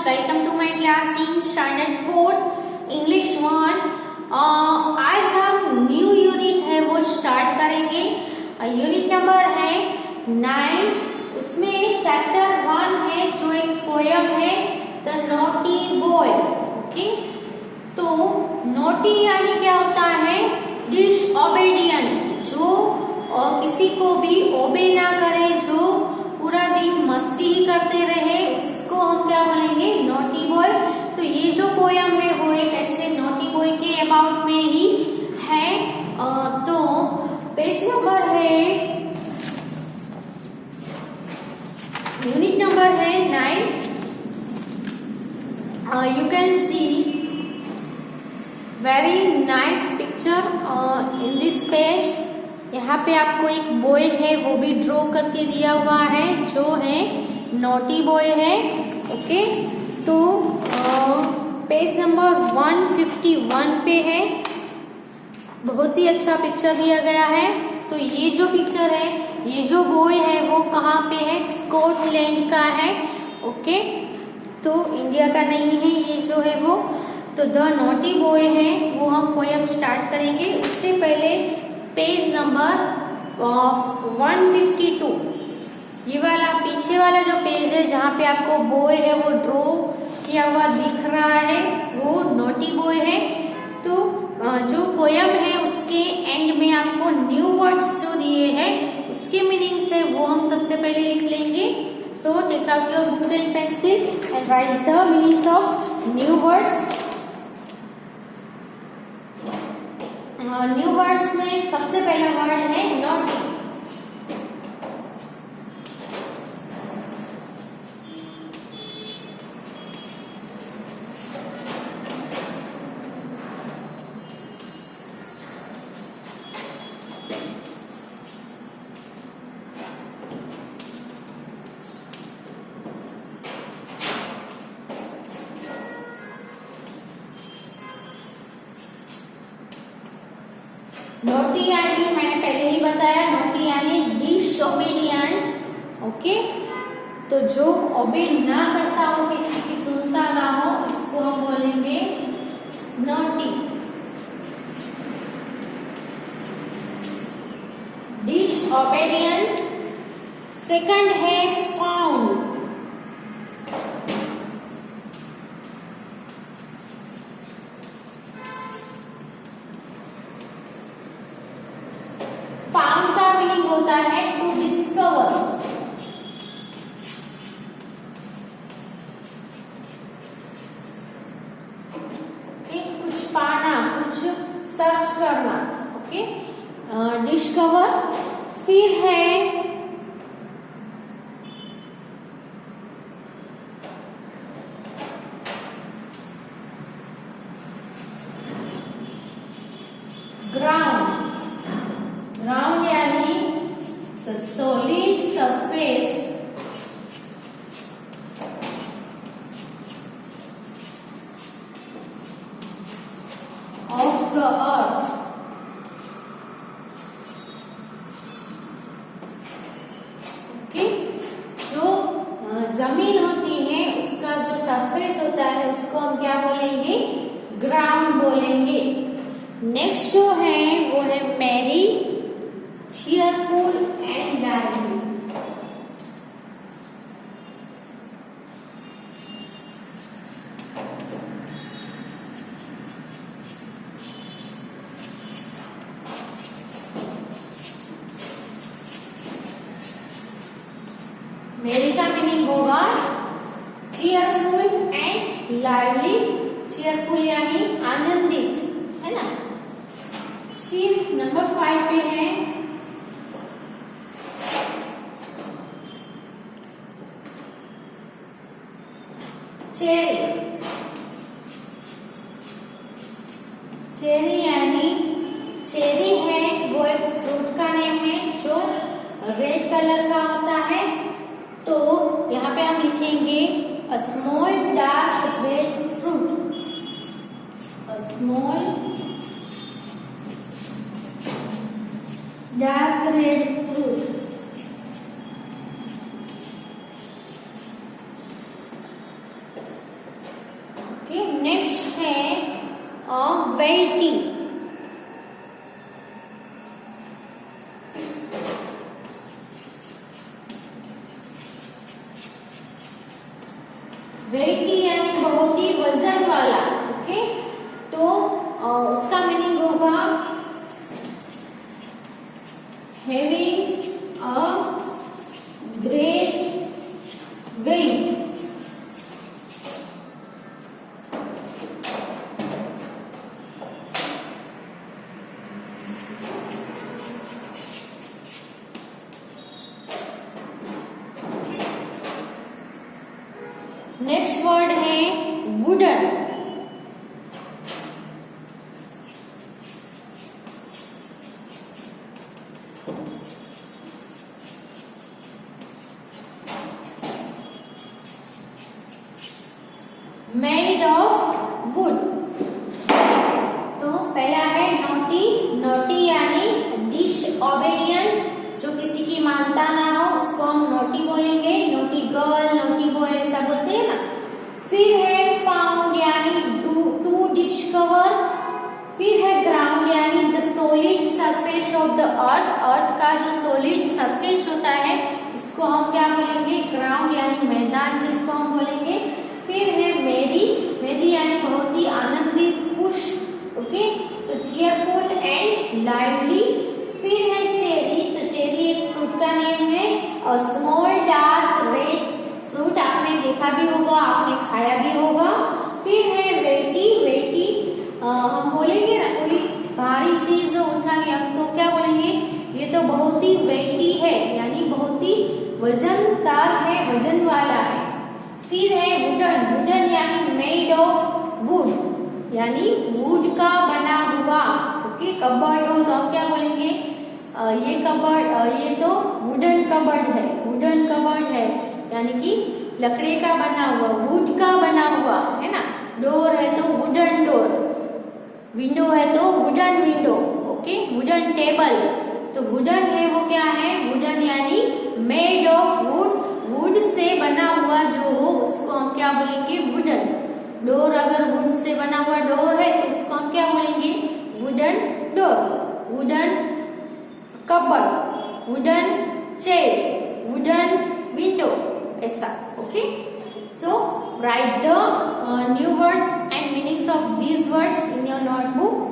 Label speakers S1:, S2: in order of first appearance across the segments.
S1: Welcome to my class in standard 4 English 1। आज हम new unit है वो स्टार्ट करेंगे। यूनिट नंबर है 9। उसमें चैप्टर 1 है जो एक पोयम है द नॉटी बॉय। ओके, तो नॉटी यानी क्या होता है? डिसओबेडिएंट, जो किसी को भी ओबे ना करे, जो पूरा दिन मस्ती ही करते रहे, उसको हम क्या बोलेंगे? Naughty boy. तो ये जो पोयम है वो एक ऐसे नॉटी बॉय के अबाउट में ही है। तो पेज नंबर है, यूनिट नंबर है 9। You can see very nice picture in this page. यहाँ पे आपको एक बॉय है वो भी ड्रॉ करके दिया हुआ है जो है नॉटी बॉय है। ओके, तो पेज नंबर 151 पे है। बहुत ही अच्छा पिक्चर दिया गया है। तो ये जो पिक्चर है, ये जो बॉय है वो कहाँ पे है? स्कॉटलैंड का है। ओके, तो इंडिया का नहीं है ये जो है वो। तो द नॉटी बॉय है वो हम पोयम स्टार्ट करेंगे। उससे पहले पेज नंबर 152, ये वाला पीछे वाला जो पेज है जहाँ पे आपको बॉय है वो ड्रॉ किया हुआ दिख रहा है, वो नॉटी बॉय है। तो जो पोयम है उसके एंड में आपको न्यू वर्ड्स जो दिए हैं उसके मीनिंग्स है वो हम सबसे पहले लिख लेंगे। So take out your book and pencil and write the meanings of new words. New words में सबसे पहला वर्ड है नॉटी। नॉटी यानी मैंने पहले ही बताया, नॉटी यानी डिसओबीडिएंट। ओके, तो जो ओबे ना करता हो, किसी की सुनता ना हो, इसको हम बोलेंगे नॉटी। डिसओबीडिएंट। सेकंड है फाउंड। फाउंड का मीनिंग होता है टू डिस्कवर। ओके, कुछ पाना, कुछ सर्च करना। Okay, discover. फिर है ग्राउंड। ग्राउंड यानी the solid surface of the earth. Okay, जो जमीन होती है उसका जो सरफेस होता है उसको हम क्या बोलेंगे? ग्राउंड बोलेंगे। नेक्स्ट जो है वो है मैरी, cheerful and lively। मेरी का मीनिंग होगा cheerful and lively। cheerful यानी आनंदित, है ना। फिर नंबर 5 पे है चेरी। चेरी यानी, चेरी है वो एक फ्रूट का नेम है जो रेड कलर का होता है। तो यहाँ पे हम लिखेंगे a small dark red fruit. A small dark red fruit. Okay, next है वेटी। वेटी यानी बहुत ही वजन वाला। ओके, तो उसका मीनिंग होगा having a great weight. Next word है वुडन। Made of wood. तो पहला है नोटी। नोटी यानी डिसओबेडिएंट, जो किसी की मानता ना हो उसको हम नोटी बोलेंगे। नोटी गर्ल, नोटी बॉय ऐसा बोलते हैं ना। फिर है फाउंड यानी टू डिस्कवर। फिर है ग्राउंड यानी the solid surface of the earth. Earth का जो सॉलिड सरफेस होता है इसको हम क्या बोलेंगे? ग्राउंड यानी मैदान, जिसको हम बोलेंगे। फिर है मेरी। मेरी यानी बहुत ही आनंदित, खुश। ओके, तो चीयरफुल एंड लाइवली। फिर है चेरी। तो चेरी एक फ्रूट का नेम है। और स्मॉल डार्क रेड फ्रूट, आपने देखा भी होगा, आपने खाया भी होगा। फिर है वेटी। वेटी हम बोलेंगे ना, कोई भारी चीज उठाएंगे हम तो क्या बोलेंगे? ये तो बहुत ही वेटी है, यानी बहुत ही वजनदार है, वजन वाला है। फिर है वुडन। वुडन यानी मेड ऑफ वुड, यानी वुड का बना हुआ। ओके, कबर्ड हो तो हम क्या बोलेंगे? ये कबर्ड, ये तो वुडन कबर्ड है। वुडन कबर्ड है यानी कि लकड़ी का बना हुआ, वुड का बना हुआ, है ना। डोर है तो वुडन डोर। विंडो है तो wooden window. Okay, wooden table. तो वुडन है वो क्या है? वुडन यानी made of would, would say बना हुआ जो हो उसको हम क्या बोलेंगे? वुडन। डोर अगर वुड से बना हुआ डोर है तो उसको हम क्या बोलेंगे? Wooden door. Wooden cupboard, wooden chair, wooden window, ऐसा। Okay, so write the new words and meanings of these words in your notebook.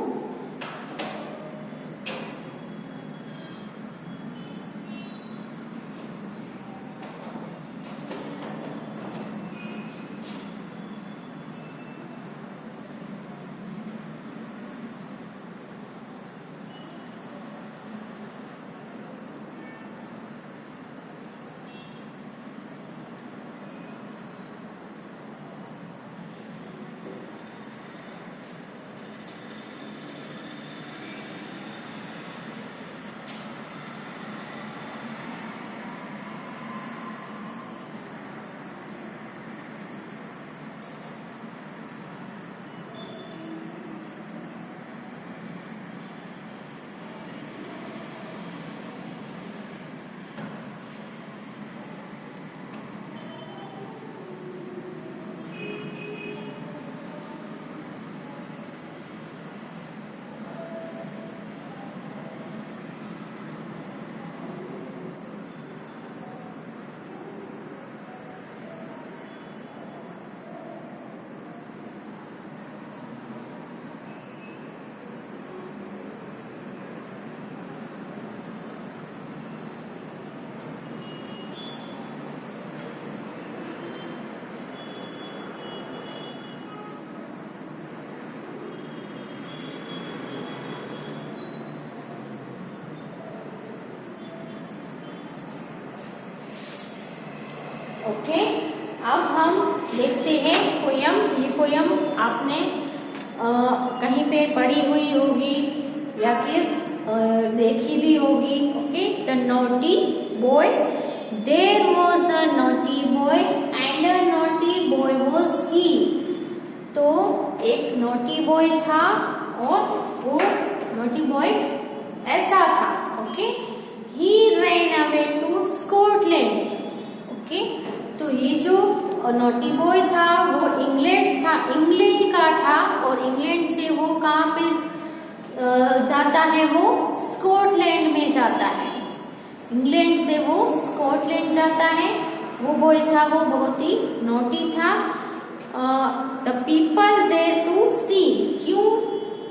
S1: Okay, अब हम देखते हैं पोयम। ये पोयम आपने कहीं पे पढ़ी हुई होगी या फिर देखी भी होगी। Okay, the naughty boy. There was a naughty boy and a naughty boy was he. तो एक नॉटी बॉय था और वो नॉटी बॉय ऐसा था। Okay, he ran away to Scotland. Okay, तो ये जो नॉटी बॉय था वो इंग्लैंड का था, और इंग्लैंड से वो कहाँ पे जाता है, वो स्कॉटलैंड में जाता है। इंग्लैंड से वो स्कॉटलैंड जाता है। वो बॉय था, वो बहुत ही नोटी था। द पीपल देयर टू सी,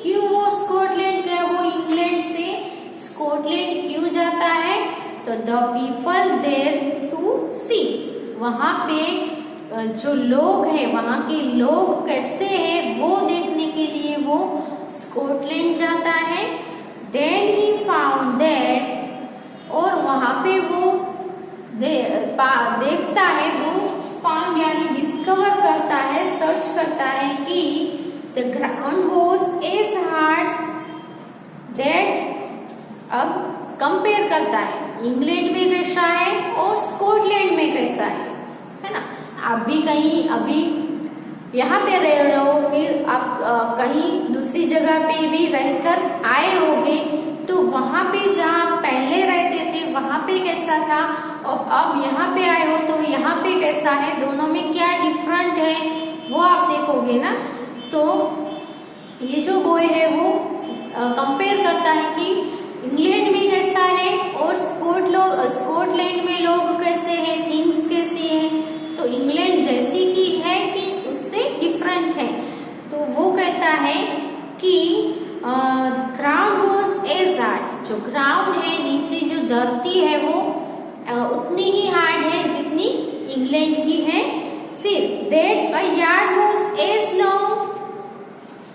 S1: क्यों वो स्कॉटलैंड गया, वो इंग्लैंड से स्कॉटलैंड क्यों जाता है, तो द पीपल देयर टू सी, वहां पे जो लोग हैं, वहां के लोग कैसे हैं वो देखने के लिए वो स्कॉटलैंड जाता है। देन ही फाउंड दैट, और वहां पे वो देखता है, वो फाउंड यानी डिस्कवर करता है, सर्च करता है कि the ground was as hard that, अब कंपेयर करता है इंग्लैंड में कैसा है और स्कॉटलैंड में कैसा है ना। आप भी कहीं अभी यहाँ पे रह रहे हो, फिर आप कहीं दूसरी जगह पे भी रहकर आए होगे, तो वहां पे जहाँ पहले रहते थे वहां पे कैसा था, और अब यहाँ पे आए हो तो यहाँ पे कैसा है, दोनों में क्या डिफरेंट है वो आप देखोगे ना। तो ये जो बॉय है वो कंपेयर करता है कि इंग्लैंड में कैसा है और स्कॉटलैंड में लोग कैसे हैं, थिंग्स कैसी हैं, तो इंग्लैंड जैसी की है कि उससे डिफरेंट है। तो वो कहता है कि ग्राउंड वॉज एज हार्ड, जो ग्राउंड है, नीचे जो धरती है वो उतनी ही हार्ड है जितनी इंग्लैंड की है। फिर that a yard was as long,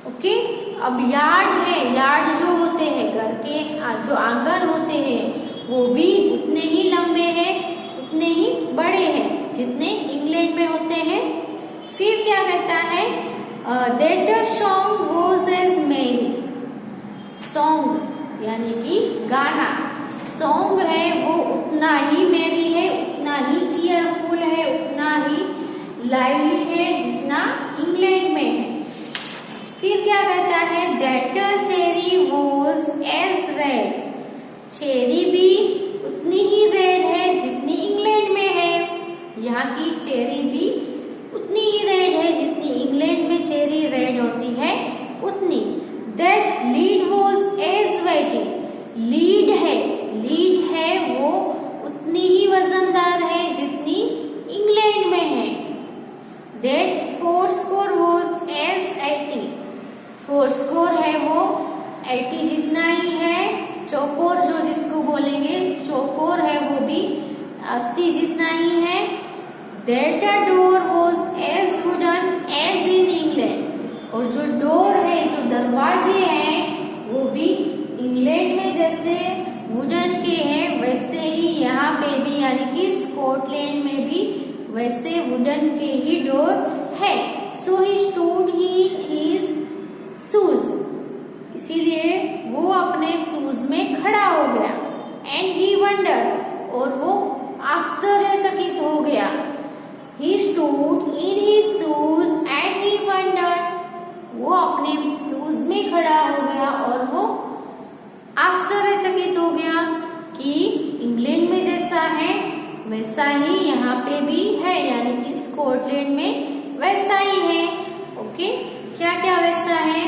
S1: okay, अब यार्ड है, यार्ड जो होते हैं घर के जो आंगन होते हैं वो भी उतने ही लंबे हैं, उतने ही बड़े हैं जितने इंग्लैंड में होते हैं। फिर क्या कहता है, that the song was as merry, song यानी कि गाना, सॉन्ग है वो उतना ही मेरी है, उतना ही चीयरफुल है, उतना ही लाइवली है जितना इंग्लैंड में है। फिर क्या कहता है, that cherry was as red, cherry भी उतनी ही रेड है जितनी इंग्लैंड में है, यहाँ की चेरी भी उतनी ही रेड है जितनी इंग्लैंड में चेरी रेड होती है उतनी। That lead was as weighty, lead है वो उतनी ही वजनदार है जितनी इंग्लैंड में है। That four score was as 80, four score है वो 80 जितना ही है। चौकोर जो जिसको बोलेंगे चौकोर है वो भी 80 जितना ही है। That a door was as wooden as in England, और जो डोर है, जो दरवाजे हैं वो भी इंग्लैंड में जैसे वुडन के हैं वैसे ही यहाँ पे भी यानी कि स्कॉटलैंड में भी वैसे वुडन के ही डोर है। सो ही स्टूड हिज शूज, इसीलिए वो अपने शूज में खड़ा हो गया। एंड ही वंडर, और वो आश्चर्यचकित हो गया। He stood in his shoes and he wonder, वो अपने शूज में खड़ा हो गया और वो आश्चर्यचकित हो गया कि इंग्लैंड में जैसा है वैसा ही यहाँ पे भी है, यानी कि स्कॉटलैंड में वैसा ही है। ओके, क्या क्या वैसा है,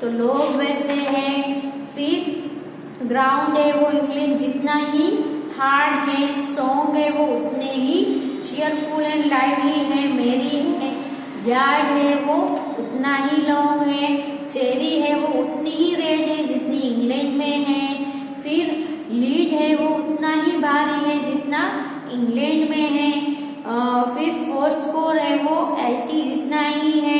S1: तो लोग वैसे हैं, फिर ग्राउंड है वो इंग्लैंड जितना ही हार्ड है, सॉन्ग है वो उतने ही चीयरफुल एंड लाइवली है, मेरी है। यार्ड है वो उतना ही लॉन्ग है, चेरी है वो उतनी ही रेड है जितनी इंग्लैंड में है। फिर लीड है वो उतना ही भारी है जितना इंग्लैंड में है। फिर फोर स्कोर है वो 80 जितना ही है।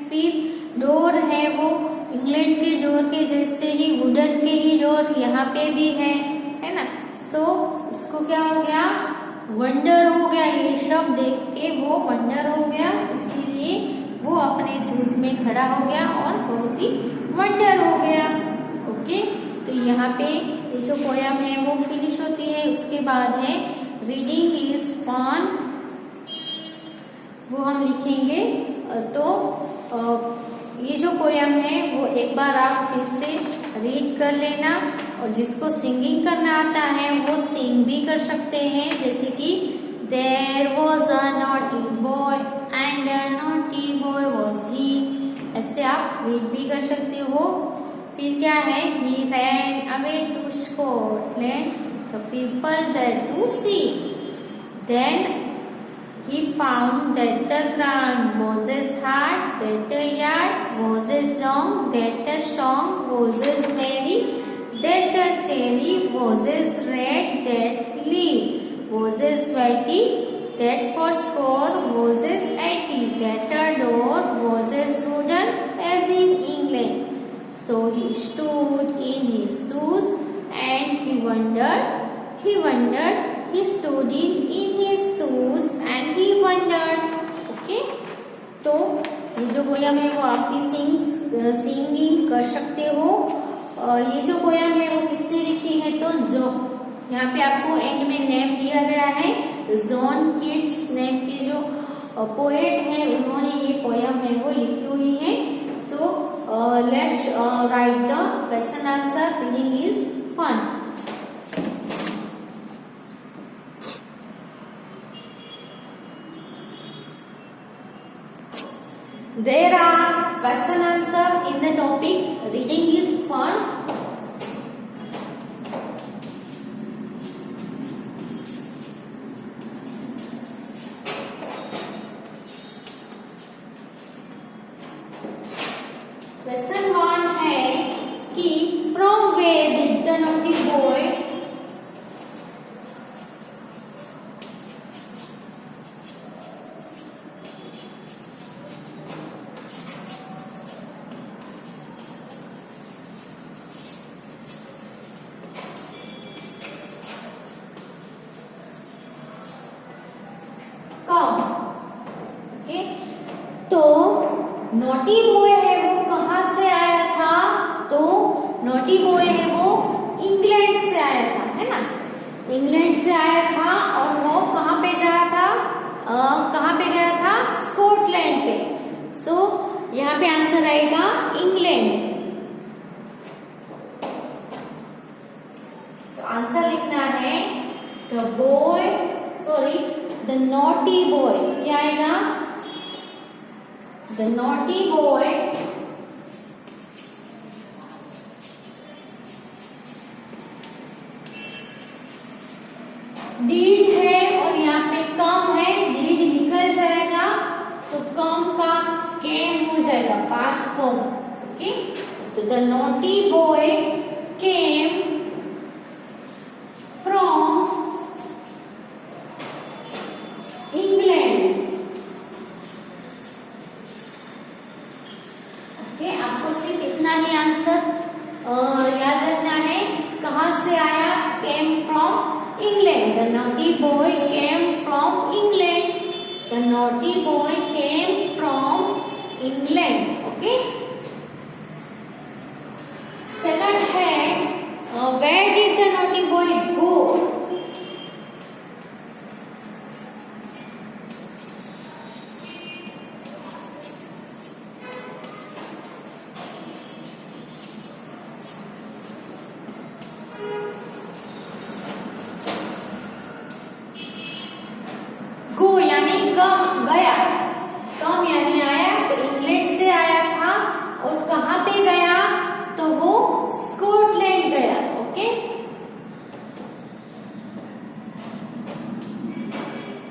S1: फिर डोर है वो इंग्लैंड के डोर के जैसे ही वुडन के ही डोर यहाँ पे भी है ना। सो उसको क्या हो गया, वंडर हो गया, ये शब्द देख के वो वंडर हो गया, इसीलिए वो अपने शूज में खड़ा हो गया और बहुत ही वंडर हो गया। ओके, तो यहाँ पे ये जो पोयम है वो फिनिश होती है। उसके बाद है रीडिंग इज फन, वो हम लिखेंगे। तो ये जो पोयम है वो एक बार आप फिर से रीड कर लेना, और जिसको सिंगिंग करना आता है वो सिंग भी कर सकते हैं, जैसे कि There was a naughty boy and a naughty boy was he. ऐसे आप रीड भी कर सकते हो. फिर क्या है? He ran away to Scotland, the people there to see. Then he found that the ground was as hard, that the yard was as long, that the song was as merry, that the cherry was as red, that leaf was as whitey, that fourscore was as 80, that a door was as wooden as in England. So he stood in his shoes and he wondered, he stood in his shoes and he wondered. Okay? तो ये जो poem है वो आपकी singing कर सकते हो. ये जो पोयम है वो किसने लिखी है? तो जो यहाँ पे आपको एंड में नेम दिया गया है. जॉन किट्स नेम के जो पोएट है उन्होंने ये पोयम है वो लिखी हुई है. So let's write the question answer. Reading is fun. There are question answer in the topic reading is fun. Question 1 है कि from where did the naughty boy come? Okay, तो नॉटी बॉय है वो कहाँ से आया था? तो नॉटी बॉय है वो इंग्लैंड से आया था, है ना. इंग्लैंड से आया था और वो कहाँ पे जा रहा था? कहाँ पे गया था? स्कॉटलैंड पे. सो यहाँ पे आंसर आएगा इंग्लैंड. तो आंसर लिखना है द नॉटी बॉय. क्या आएगा? द नॉटी बॉय डीड है और यहाँ पे कम है. डीड निकल जाएगा तो कम का केम हो जाएगा पास्ट फॉर्म. ओके, तो the naughty boy came from England. Okay, आपको सिर्फ इतना ही आंसर याद रखना है. कहाँ से आया? Came from England. The naughty boy came from England. The naughty boy came from England. Okay, second है where did the naughty boy go? Go यानी गया. कम यानी आया. तो इंग्लैंड से आया था और कहाँ पे गया? तो वो स्कॉटलैंड गया. Okay,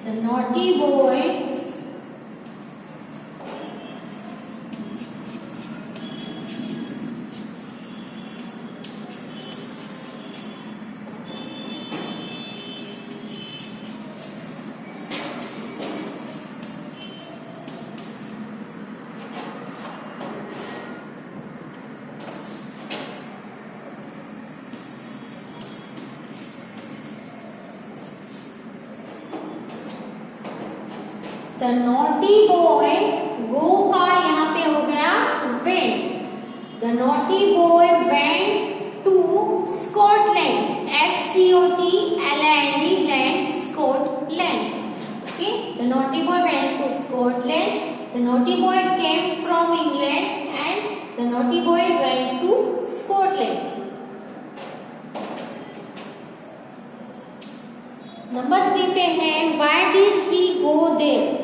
S1: the naughty boy the naughty boy go का यहाँ पे हो गया went. The naughty boy went to Scotland. SCOTLAND land Scotland. Okay, the naughty boy went to Scotland. The naughty boy came from England and the naughty boy went to Scotland. Number number 3 पे है why did he go there.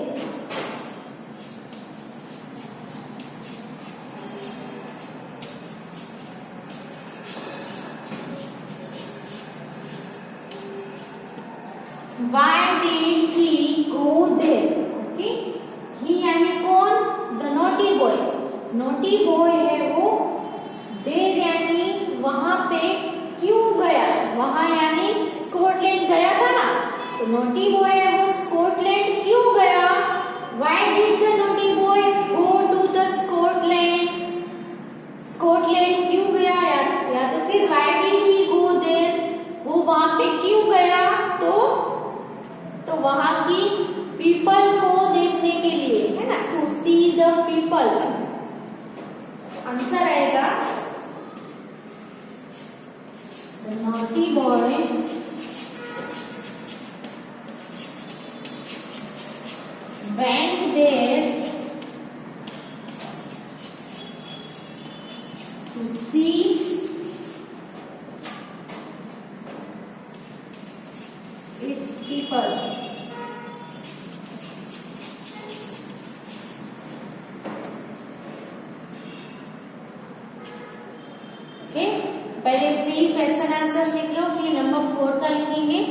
S1: Why did he go there? Okay, he यानी कौन? The naughty boy. Naughty boy है वो there यानी वहां पे क्यों गया? वहां यानी स्कॉटलैंड गया था ना, तो naughty boy है वो स्कॉटलैंड क्यों गया? Why did the naughty boy go to the Scotland? Scotland क्यों गया? या तो फिर why did he go there? वो वहां पे क्यों गया? तो वहां की पीपल को देखने के लिए, है ना, to see the people. Answer आएगा the naughty boy went there to see its people. पहले 3 क्वेश्चन आंसर लिख लो, फिर नंबर 4 का लिखेंगे।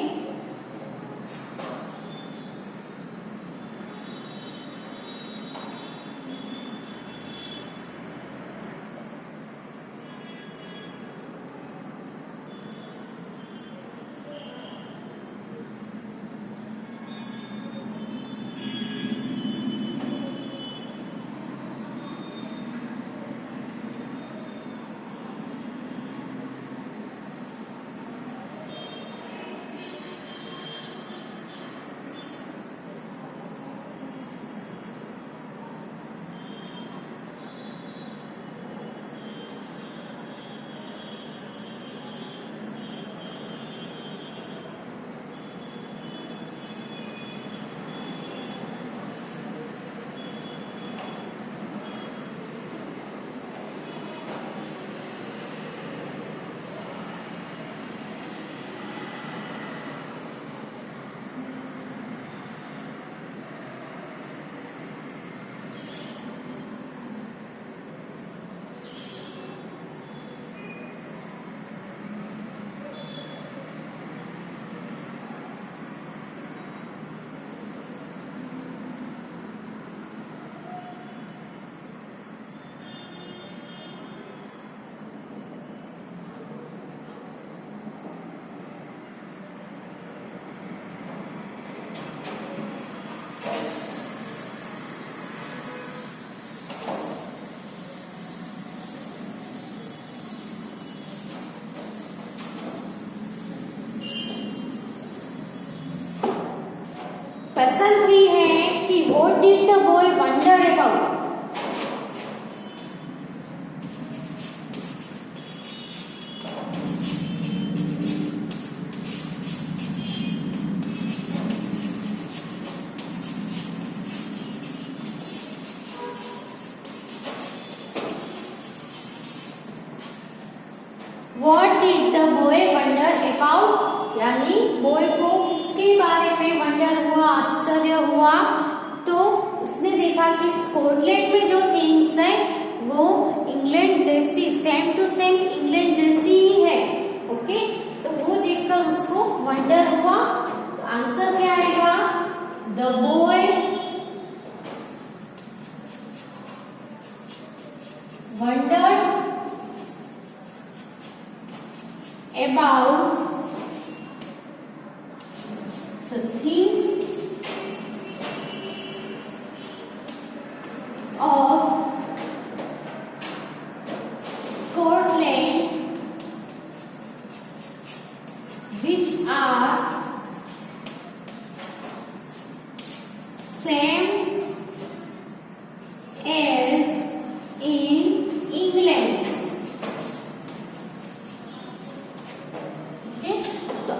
S1: क्वेश्चन 3 है कि what did the boy wonder about. What did the boy wonder about? यानी बॉय को किसके बारे में वंडर हुआ, आश्चर्य हुआ? तो उसने देखा कि स्कॉटलैंड में जो थिंग्स है वो इंग्लैंड जैसी, सेम टू सेम इंग्लैंड जैसी ही है। ओके, तो वो देखकर उसको वंडर हुआ। तो आंसर क्या आएगा? The boy wondered about the things of Scotland which are same as in England।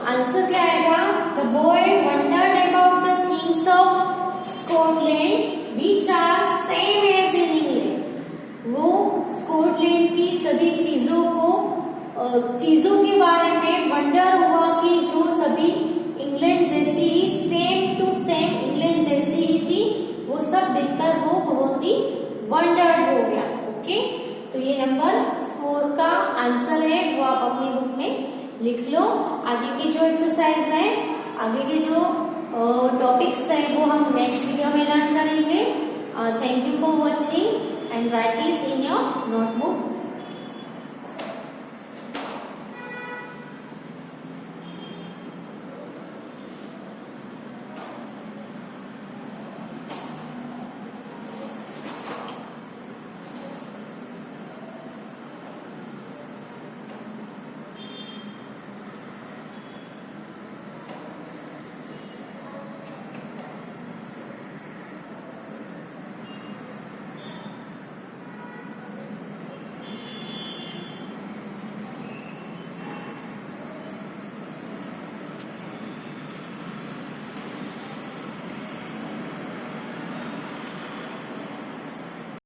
S1: Answer क्या आएगा? The boy wondered about the things of Scotland which are same as in England. वो Scotland की सभी चीजों के बारे में वंडर हुआ कि जो सभी इंग्लैंड जैसी सब देखकर वो बहुत ही वंडर्ड हो गया। ओके, तो ये नंबर 4 का आंसर है, वो आप अपनी बुक में लिख लो। आगे की जो एक्सरसाइज है, आगे के जो टॉपिक्स है वो हम नेक्स्ट वीडियो में लर्न करेंगे। Thank you for watching and right this in your notebook.